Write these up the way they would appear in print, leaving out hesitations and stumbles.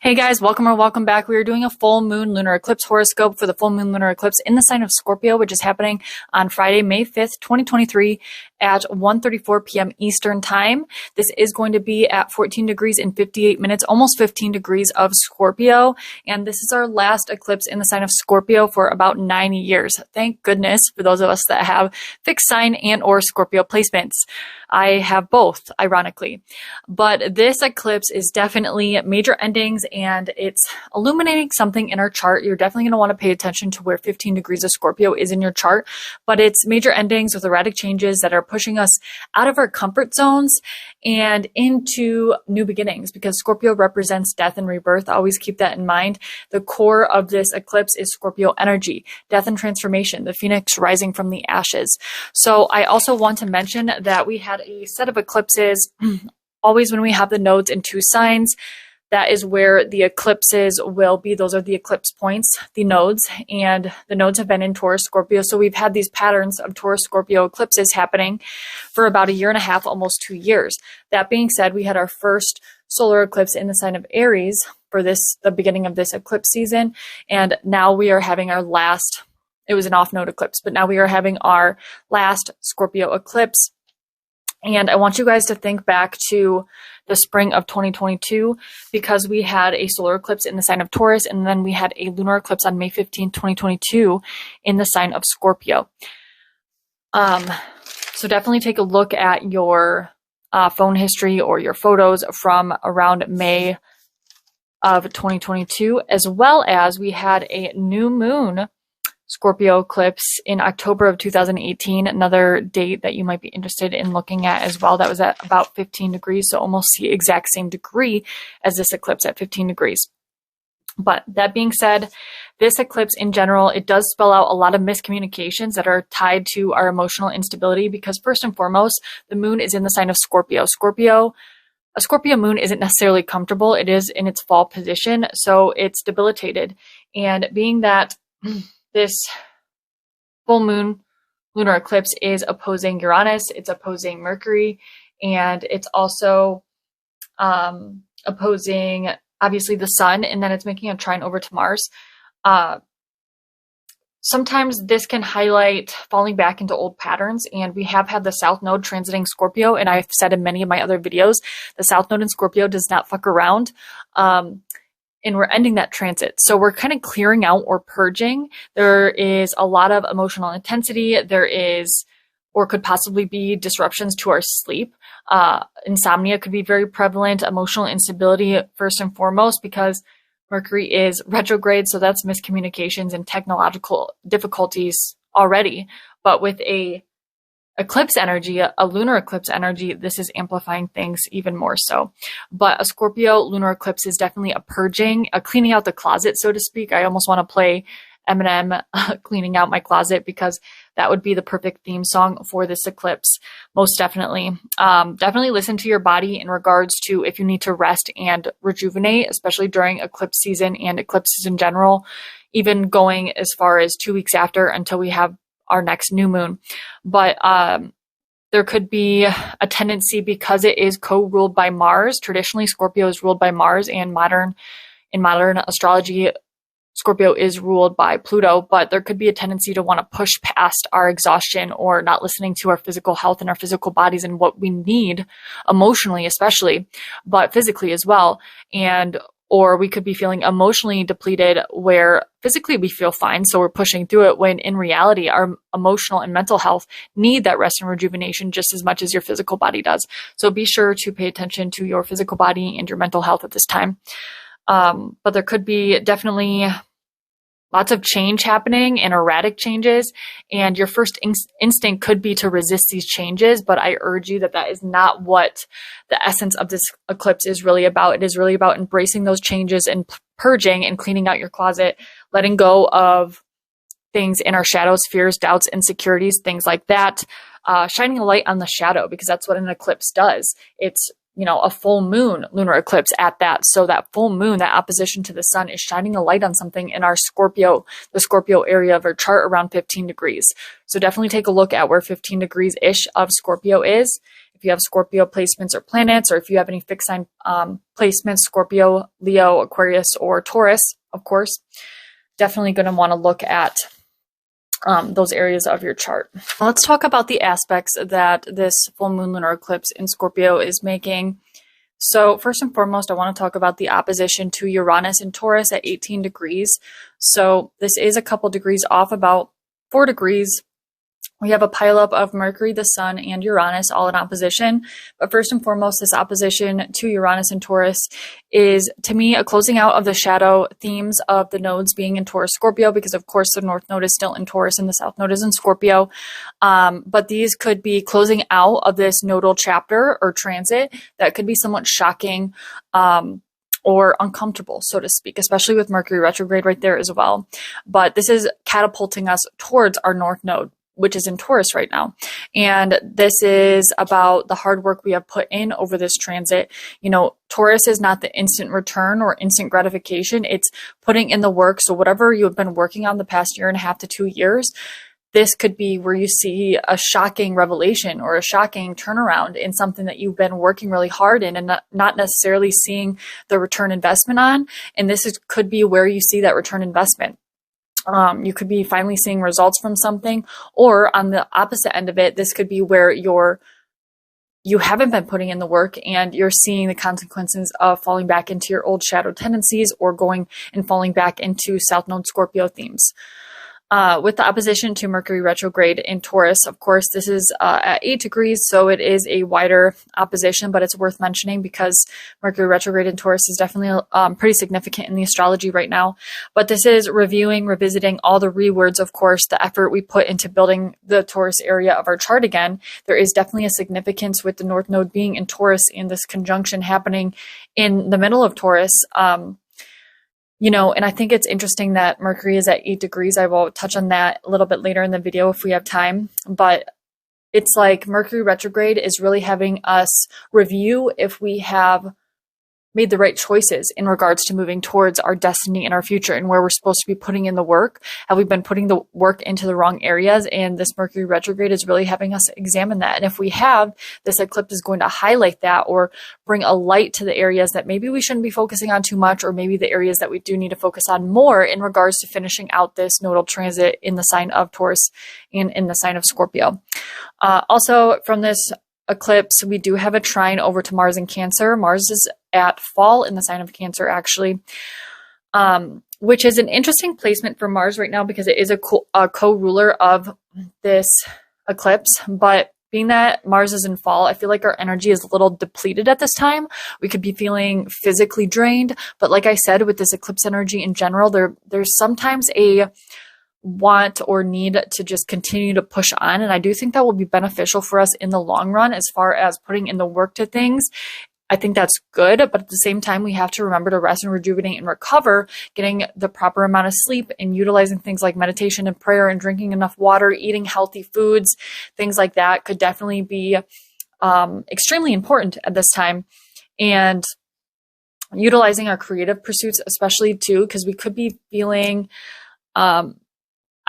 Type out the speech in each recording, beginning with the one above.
Hey guys, welcome or welcome back. We are doing a full moon lunar eclipse horoscope for the full moon lunar eclipse in the sign of Scorpio, which is happening on Friday, May 5th, 2023 at 1:34 p.m. Eastern time. This is going to be at 14 degrees and 58 minutes, almost 15 degrees of Scorpio. And this is our last eclipse in the sign of Scorpio for about 9 years. Thank goodness for those of us that have fixed sign and or Scorpio placements. I have both, ironically. But this eclipse is definitely major endings and it's illuminating something in our chart. You're definitely going to want to pay attention to where 15 degrees of Scorpio is in your chart, but it's major endings with erratic changes that are pushing us out of our comfort zones and into new beginnings, because Scorpio represents death and rebirth. Always keep that in mind. The core of this eclipse is Scorpio energy, death and transformation, the phoenix rising from the ashes. So I also want to mention that we had a set of eclipses. Always when we have the nodes in two signs, that is where the eclipses will be. Those are the eclipse points, the nodes, and the nodes have been in Taurus, Scorpio. So we've had these patterns of Taurus, Scorpio eclipses happening for about 1.5 years, almost 2 years. That being said, we had our first solar eclipse in the sign of Aries for the beginning of this eclipse season. And now we are having our last, it was an off node eclipse, but now we are having our last Scorpio eclipse. And I want you guys to think back to the spring of 2022, because we had a solar eclipse in the sign of Taurus, and then we had a lunar eclipse on May 15, 2022 in the sign of Scorpio. So definitely take a look at your phone history or your photos from around May of 2022, as well as we had a new moon Scorpio eclipse in October of 2018, another date that you might be interested in looking at as well. That was at about 15 degrees, so almost the exact same degree as this eclipse at 15 degrees. But that being said, this eclipse in general, it does spell out a lot of miscommunications that are tied to our emotional instability, because first and foremost, the moon is in the sign of Scorpio. A Scorpio moon isn't necessarily comfortable. It is in its fall position, so it's debilitated. And being that this full moon lunar eclipse is opposing Uranus, it's opposing Mercury, and it's also opposing, obviously, the sun, and then it's making a trine over to Mars. Sometimes this can highlight falling back into old patterns, and we have had the South Node transiting Scorpio, and I've said in many of my other videos, the South Node in Scorpio does not fuck around. And we're ending that transit. So we're kind of clearing out or purging. There is a lot of emotional intensity. There is, or could possibly be, disruptions to our sleep. Insomnia could be very prevalent. Emotional instability, first and foremost, because Mercury is retrograde. So that's miscommunications and technological difficulties already. But with a eclipse energy, a lunar eclipse energy, this is amplifying things even more so. But a Scorpio lunar eclipse is definitely a purging, a cleaning out the closet, so to speak. I almost want to play Eminem cleaning out my closet, because that would be the perfect theme song for this eclipse. Most definitely. Definitely listen to your body in regards to if you need to rest and rejuvenate, especially during eclipse season and eclipses in general, even going as far as 2 weeks after until we have our next new moon. But there could be a tendency, because it is co-ruled by Mars. Traditionally, Scorpio is ruled by Mars, and in modern astrology, Scorpio is ruled by Pluto. But there could be a tendency to want to push past our exhaustion or not listening to our physical health and our physical bodies and what we need emotionally, especially, but physically as well. Or we could be feeling emotionally depleted where physically we feel fine, so we're pushing through it, when in reality, our emotional and mental health need that rest and rejuvenation just as much as your physical body does. So be sure to pay attention to your physical body and your mental health at this time. But there could be definitely lots of change happening and erratic changes, and your first instinct could be to resist these changes, but I urge you that that is not what the essence of this eclipse is really about. It is really about embracing those changes and purging and cleaning out your closet, letting go of things in our shadows, fears, doubts, insecurities, things like that, shining a light on the shadow, because that's what an eclipse does. It's a full moon lunar eclipse at that. So that full moon, that opposition to the sun, is shining a light on something in our Scorpio, the Scorpio area of our chart around 15 degrees. So definitely take a look at where 15 degrees-ish of Scorpio is. If you have Scorpio placements or planets, or if you have any fixed sign placements, Scorpio, Leo, Aquarius, or Taurus, of course, definitely going to want to look at those areas of your chart. Let's talk about the aspects that this full moon lunar eclipse in Scorpio is making. So first and foremost, I want to talk about the opposition to Uranus and Taurus at 18 degrees. So this is a couple degrees off, about 4 degrees. We have a pileup of Mercury, the Sun, and Uranus all in opposition. But first and foremost, this opposition to Uranus and Taurus is, to me, a closing out of the shadow themes of the nodes being in Taurus Scorpio, because of course the North Node is still in Taurus and the South Node is in Scorpio. But these could be closing out of this nodal chapter or transit that could be somewhat shocking or uncomfortable, so to speak, especially with Mercury retrograde right there as well. But this is catapulting us towards our North Node, which is in Taurus right now. And this is about the hard work we have put in over this transit. Taurus is not the instant return or instant gratification. It's putting in the work. So whatever you have been working on the past 1.5 to 2 years, this could be where you see a shocking revelation or a shocking turnaround in something that you've been working really hard in and not necessarily seeing the return investment on. And could be where you see that return investment. You could be finally seeing results from something, or on the opposite end of it, this could be where you haven't been putting in the work and you're seeing the consequences of falling back into your old shadow tendencies or going and falling back into South Node Scorpio themes. With the opposition to Mercury retrograde in Taurus, of course, this is at 8 degrees, so it is a wider opposition, but it's worth mentioning because Mercury retrograde in Taurus is definitely pretty significant in the astrology right now. But this is revisiting all the rewords, of course, the effort we put into building the Taurus area of our chart again. There is definitely a significance with the North Node being in Taurus and this conjunction happening in the middle of Taurus. And I think it's interesting that Mercury is at 8 degrees. I will touch on that a little bit later in the video if we have time. But it's like Mercury retrograde is really having us review if we have made the right choices in regards to moving towards our destiny and our future and where we're supposed to be putting in the work. Have we been putting the work into the wrong areas? And this Mercury retrograde is really having us examine that. And if we have, this eclipse is going to highlight that or bring a light to the areas that maybe we shouldn't be focusing on too much, or maybe the areas that we do need to focus on more in regards to finishing out this nodal transit in the sign of Taurus and in the sign of Scorpio. Also from this eclipse, we do have a trine over to Mars in Cancer. Mars is at fall in the sign of Cancer, actually, which is an interesting placement for Mars right now because it is a co-ruler of this eclipse. But being that Mars is in fall, I feel like our energy is a little depleted at this time. We could be feeling physically drained. But like I said, with this eclipse energy in general, there's sometimes a want or need to just continue to push on. And I do think that will be beneficial for us in the long run as far as putting in the work to things. I think that's good, but at the same time, we have to remember to rest and rejuvenate and recover, getting the proper amount of sleep and utilizing things like meditation and prayer and drinking enough water, eating healthy foods, things like that could definitely be extremely important at this time. And utilizing our creative pursuits, especially too, because we could be feeling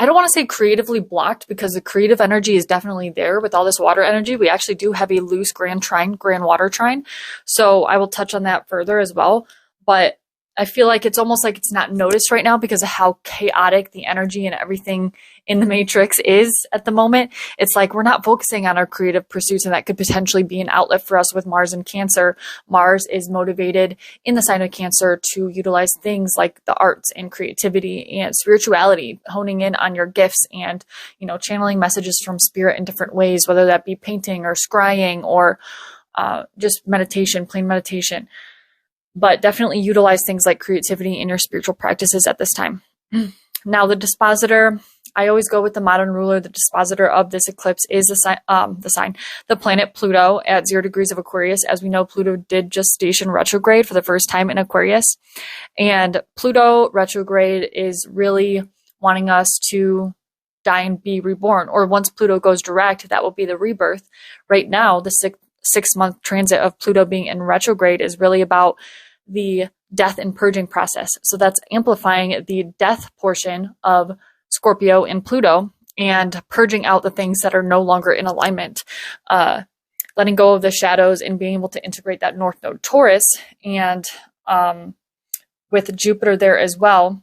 I don't want to say creatively blocked because the creative energy is definitely there with all this water energy. We actually do have a loose grand water trine. So I will touch on that further as well. But I feel like it's almost like it's not noticed right now because of how chaotic the energy and everything in the matrix is at the moment. It's like we're not focusing on our creative pursuits, and that could potentially be an outlet for us with Mars and Cancer. Mars is motivated in the sign of Cancer to utilize things like the arts and creativity and spirituality, honing in on your gifts and, channeling messages from spirit in different ways, whether that be painting or scrying or just meditation, plain meditation. But definitely utilize things like creativity in your spiritual practices at this time. Now, the dispositor, I always go with the modern ruler. The dispositor of this eclipse is the planet Pluto at 0 degrees of Aquarius. As we know, Pluto did just station retrograde for the first time in Aquarius. And Pluto retrograde is really wanting us to die and be reborn. Or once Pluto goes direct, that will be the rebirth. Right now, the 6-month transit of Pluto being in retrograde is really about the death and purging process. So that's amplifying the death portion of Scorpio and Pluto and purging out the things that are no longer in alignment, letting go of the shadows and being able to integrate that North Node Taurus. And with Jupiter there as well,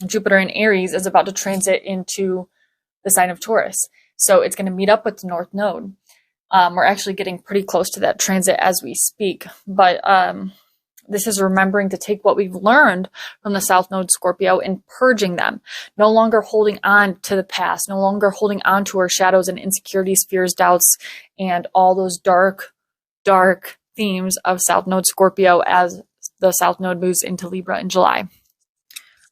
Jupiter in Aries is about to transit into the sign of Taurus. So it's going to meet up with the North Node. We're actually getting pretty close to that transit as we speak. But this is remembering to take what we've learned from the South Node Scorpio and purging them. No longer holding on to the past, no longer holding on to our shadows and insecurities, fears, doubts, and all those dark, dark themes of South Node Scorpio as the South Node moves into Libra in July.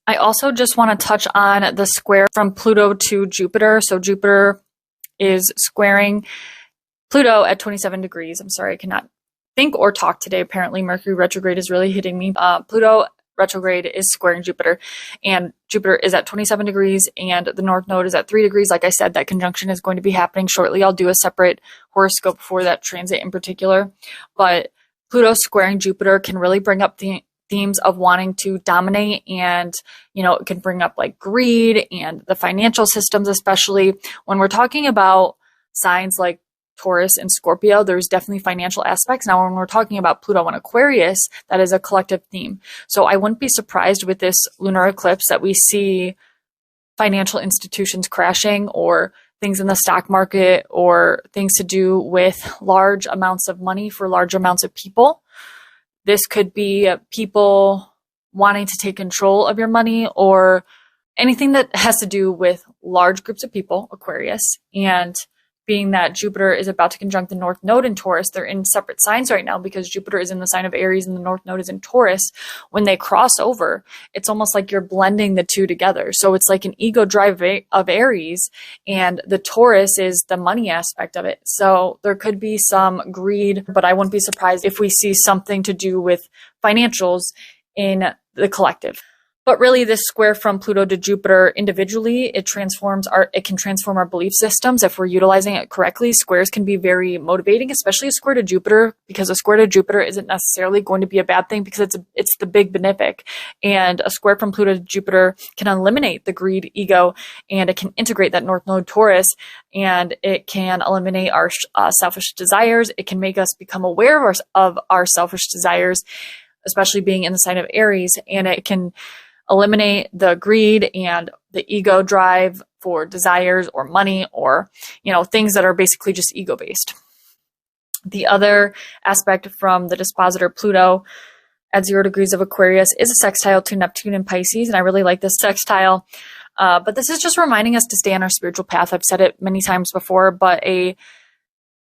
I also just want to touch on the square from Pluto to Jupiter. So Jupiter is squaring Pluto at 27 degrees. I'm sorry, I cannot think or talk today. Apparently Mercury retrograde is really hitting me. Pluto retrograde is squaring Jupiter, and Jupiter is at 27 degrees and the North Node is at 3 degrees. Like I said, that conjunction is going to be happening shortly. I'll do a separate horoscope for that transit in particular, but Pluto squaring Jupiter can really bring up the themes of wanting to dominate, and it can bring up like greed and the financial systems, especially when we're talking about signs like Taurus and Scorpio. There's definitely financial aspects. Now, when we're talking about Pluto and Aquarius, that is a collective theme. So I wouldn't be surprised with this lunar eclipse that we see financial institutions crashing, or things in the stock market, or things to do with large amounts of money for large amounts of people. This could be people wanting to take control of your money, or anything that has to do with large groups of people, Aquarius. And being that Jupiter is about to conjunct the North Node in Taurus, they're in separate signs right now because Jupiter is in the sign of Aries and the North Node is in Taurus. When they cross over, it's almost like you're blending the two together. So it's like an ego drive of Aries, and the Taurus is the money aspect of it. So there could be some greed, but I wouldn't be surprised if we see something to do with financials in the collective. But really, this square from Pluto to Jupiter individually, it can transform our belief systems if we're utilizing it correctly. Squares can be very motivating, especially a square to Jupiter, because a square to Jupiter isn't necessarily going to be a bad thing because it's the big benefic. And a square from Pluto to Jupiter can eliminate the greed, ego, and it can integrate that North Node Taurus, and it can eliminate our selfish desires. It can make us become aware of our selfish desires, especially being in the sign of Aries, and it can eliminate the greed and the ego drive for desires or money, or things that are basically just ego based. The other aspect from the dispositor Pluto at 0 degrees of Aquarius is a sextile to Neptune and Pisces, and I really like this sextile. But this is just reminding us to stay on our spiritual path. I've said it many times before, but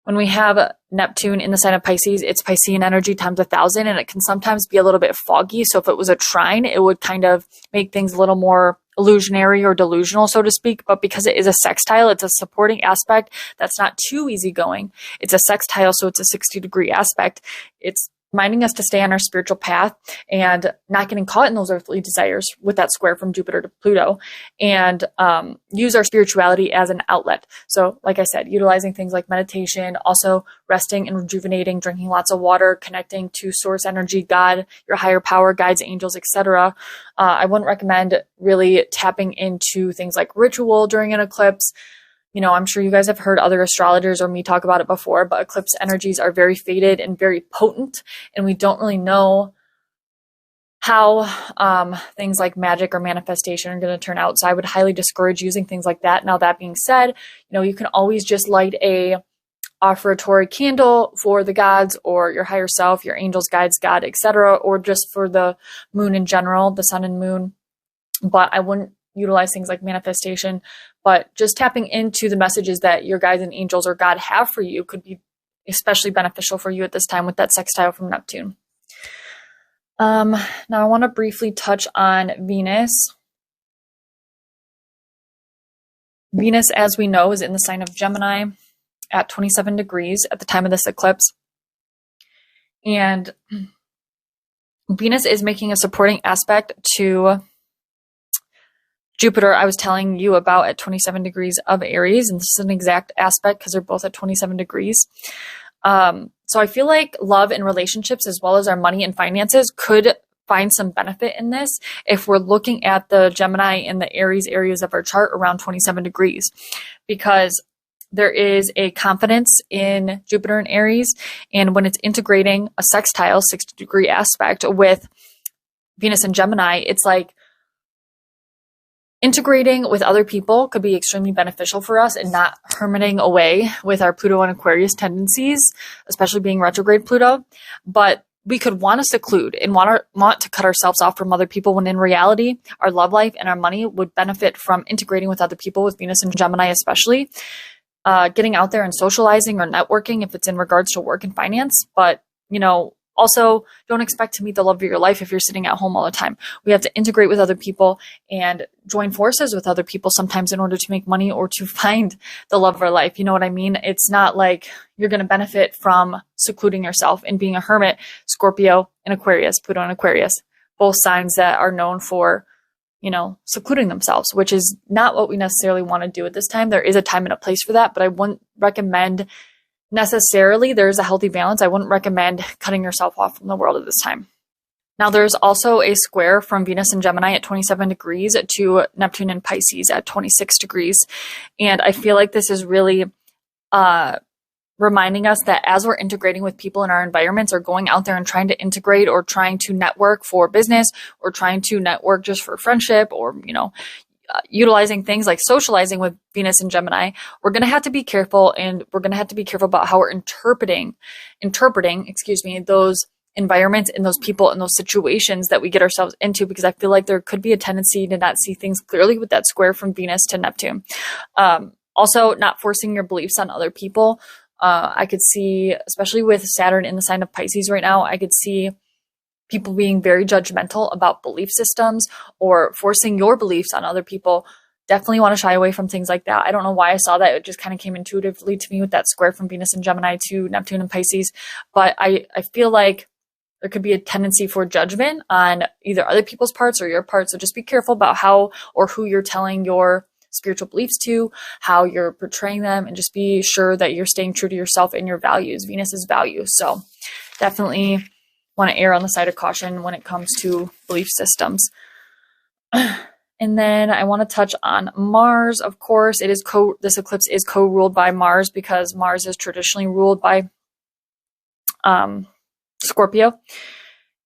when we have Neptune in the sign of Pisces, it's Piscean energy times 1,000, and it can sometimes be a little bit foggy. So if it was a trine, it would kind of make things a little more illusionary or delusional, so to speak. But because it is a sextile, it's a supporting aspect that's not too easygoing. It's a sextile, so it's a 60-degree aspect. It's reminding us to stay on our spiritual path and not getting caught in those earthly desires with that square from Jupiter to Pluto, and use our spirituality as an outlet. So like I said, utilizing things like meditation, also resting and rejuvenating, drinking lots of water, connecting to source energy, God, your higher power, guides, angels, etc. I wouldn't recommend really tapping into things like ritual during an eclipse. I'm sure you guys have heard other astrologers or me talk about it before, but eclipse energies are very faded and very potent, and we don't really know how things like magic or manifestation are going to turn out. So I would highly discourage using things like that. Now, that being said, you can always just light a offertory candle for the gods or your higher self, your angels, guides, God, etc., or just for the moon in general, the sun and moon. But I wouldn't utilize things like manifestation, but just tapping into the messages that your guides and angels or God have for you could be especially beneficial for you at this time with that sextile from Neptune. Now I want to briefly touch on Venus. Venus, as we know, is in the sign of Gemini at 27 degrees at the time of this eclipse. And Venus is making a supporting aspect to Jupiter I was telling you about at 27 degrees of Aries, and this is an exact aspect because they're both at 27 degrees. So I feel like love and relationships, as well as our money and finances, could find some benefit in this if we're looking at the Gemini and the Aries areas of our chart around 27 degrees, because there is a confidence in Jupiter and Aries. And when it's integrating a sextile 60-degree aspect with Venus and Gemini, it's like integrating with other people could be extremely beneficial for us and not hermiting away with our Pluto and Aquarius tendencies, especially being retrograde Pluto. But we could want to seclude and want to cut ourselves off from other people, when in reality, our love life and our money would benefit from integrating with other people, with Venus and Gemini especially, getting out there and socializing or networking if it's in regards to work and finance. But, also don't expect to meet the love of your life if you're sitting at home all the time. We have to integrate with other people and join forces with other people sometimes in order to make money or to find the love of our life. You know what I mean? It's not like you're going to benefit from secluding yourself and being a hermit. Scorpio and Aquarius, Pluto and Aquarius, both signs that are known for, secluding themselves, which is not what we necessarily want to do at this time. There is a time and a place for that, but I wouldn't recommend necessarily. There's a healthy balance. I wouldn't recommend cutting yourself off from the world at this time. Now, there's also a square from Venus and Gemini at 27 degrees to Neptune and Pisces at 26 degrees. And I feel like this is really reminding us that as we're integrating with people in our environments, or going out there and trying to integrate or trying to network for business, or trying to network just for friendship, or, utilizing things like socializing with Venus and Gemini, we're going to have to be careful, and we're going to have to be careful about how we're interpreting, those environments and those people and those situations that we get ourselves into, because I feel like there could be a tendency to not see things clearly with that square from Venus to Neptune. Also, not forcing your beliefs on other people. I could see, especially with Saturn in the sign of Pisces right now, I could see people being very judgmental about belief systems or forcing your beliefs on other people. Definitely want to shy away from things like that. I don't know why I saw that. It just kind of came intuitively to me with that square from Venus and Gemini to Neptune and Pisces. But I feel like there could be a tendency for judgment on either other people's parts or your part. So just be careful about how or who you're telling your spiritual beliefs to, how you're portraying them, and just be sure that you're staying true to yourself and your values. Venus is values. So definitely want to err on the side of caution when it comes to belief systems. And then I want to touch on Mars. Of course, this eclipse is co-ruled by Mars, because Mars is traditionally ruled by Scorpio.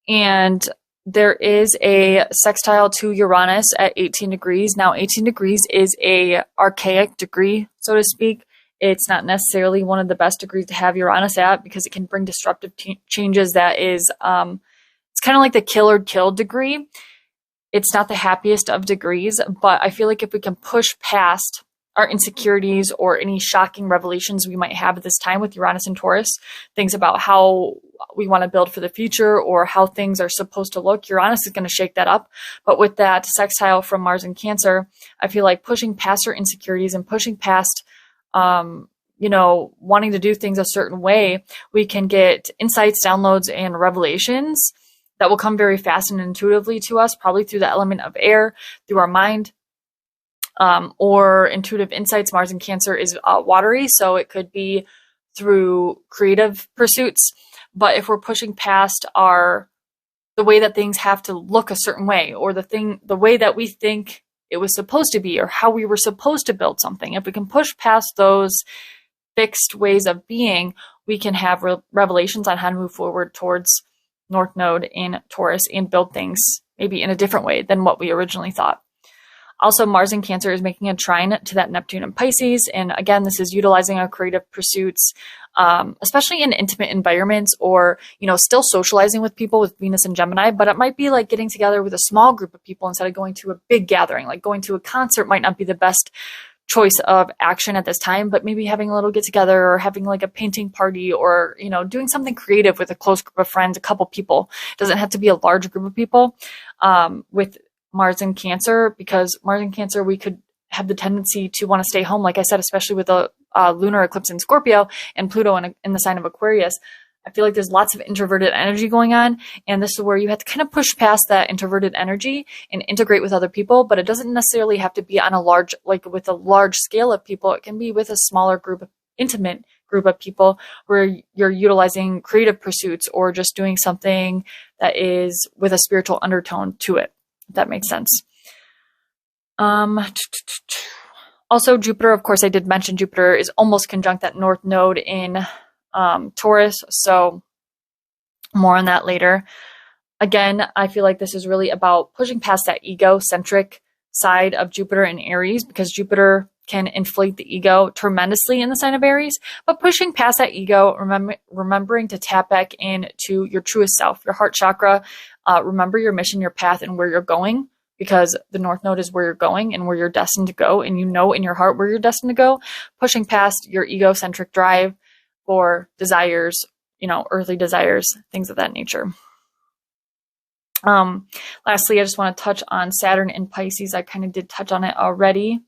And there is a sextile to Uranus at 18 degrees. Now, 18 degrees is a archaic degree, so to speak. It's not necessarily one of the best degrees to have Uranus at, because it can bring disruptive changes. That is, it's kind of like the kill or killed degree. It's not the happiest of degrees, but I feel like if we can push past our insecurities or any shocking revelations we might have at this time with Uranus and Taurus, things about how we want to build for the future or how things are supposed to look, Uranus is going to shake that up. But with that sextile from Mars and Cancer, I feel like pushing past our insecurities and pushing past wanting to do things a certain way, we can get insights, downloads, and revelations that will come very fast and intuitively to us, probably through the element of air, through our mind, or intuitive insights. Mars and Cancer is watery, so it could be through creative pursuits. But if we're pushing past the way that things have to look a certain way, or the way that we think it was supposed to be, or how we were supposed to build something, if we can push past those fixed ways of being, we can have revelations on how to move forward towards North Node in Taurus and build things maybe in a different way than what we originally thought. Also, Mars in Cancer is making a trine to that Neptune and Pisces. And again, this is utilizing our creative pursuits, especially in intimate environments, or, still socializing with people with Venus and Gemini. But it might be like getting together with a small group of people instead of going to a big gathering. Like going to a concert might not be the best choice of action at this time, but maybe having a little get together, or having like a painting party, or, doing something creative with a close group of friends, a couple people. It doesn't have to be a large group of people with Mars and Cancer, because Mars and Cancer, we could have the tendency to want to stay home, like I said, especially with the lunar eclipse in Scorpio and Pluto in the sign of Aquarius. I feel like there's lots of introverted energy going on, and this is where you have to kind of push past that introverted energy and integrate with other people. But it doesn't necessarily have to be on with a large scale of people. It can be with a smaller group, intimate group of people where you're utilizing creative pursuits or just doing something that is with a spiritual undertone to it, if that makes sense. Also, Jupiter, of course, I did mention Jupiter is almost conjunct that North Node in Taurus, so more on that later. Again, I feel like this is really about pushing past that egocentric side of Jupiter in Aries, because Jupiter can inflate the ego tremendously in the sign of Aries, but pushing past that ego, remembering to tap back into your truest self, your heart chakra, remember your mission, your path, and where you're going, because the North Node is where you're going and where you're destined to go, and you know in your heart where you're destined to go, pushing past your egocentric drive for desires, earthly desires, things of that nature. Lastly, I just want to touch on Saturn in Pisces. I kind of did touch on it already,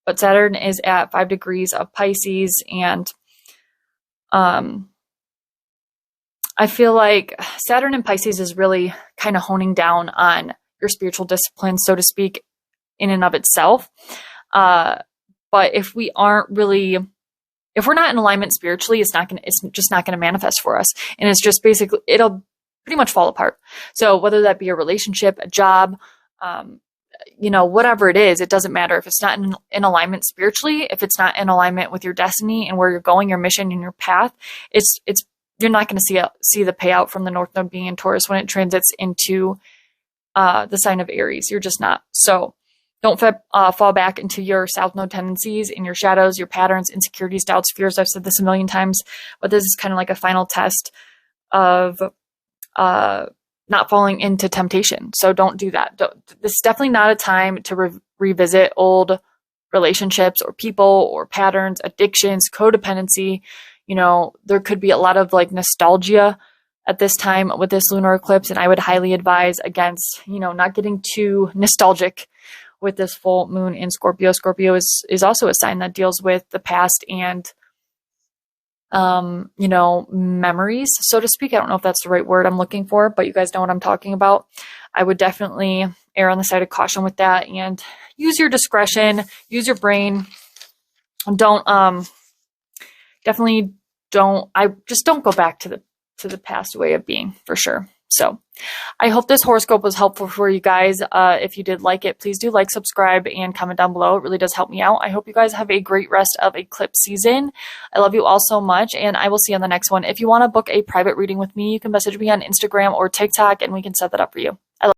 but Saturn is at 5 degrees of Pisces, and I feel like Saturn in Pisces is really kind of honing down on your spiritual discipline, so to speak, in and of itself. But if we're not in alignment spiritually, it's just not going to manifest for us. And it's just basically, it'll pretty much fall apart. So whether that be a relationship, a job, whatever it is, it doesn't matter. If it's not in alignment spiritually, if it's not in alignment with your destiny and where you're going, your mission and your path, you're not going to see the payout from the North Node being in Taurus when it transits into the sign of Aries. You're just not. So don't fall back into your South Node tendencies and your shadows, your patterns, insecurities, doubts, fears. I've said this a million times, but this is kind of like a final test of not falling into temptation. So don't do that. This is definitely not a time to revisit old relationships or people or patterns, addictions, codependency. There could be a lot of nostalgia at this time with this lunar eclipse, and I would highly advise against, not getting too nostalgic with this full moon in Scorpio. Scorpio is also a sign that deals with the past and memories, so to speak. I don't know if that's the right word I'm looking for, but you guys know what I'm talking about. I would definitely err on the side of caution with that and use your discretion, use your brain. Don't go back to the past way of being, for sure. So I hope this horoscope was helpful for you guys. If you did like it, please do like, subscribe, and comment down below. It really does help me out. I hope you guys have a great rest of eclipse season. I love you all so much, and I will see you on the next one. If you want to book a private reading with me, you can message me on Instagram or TikTok, and we can set that up for you. I love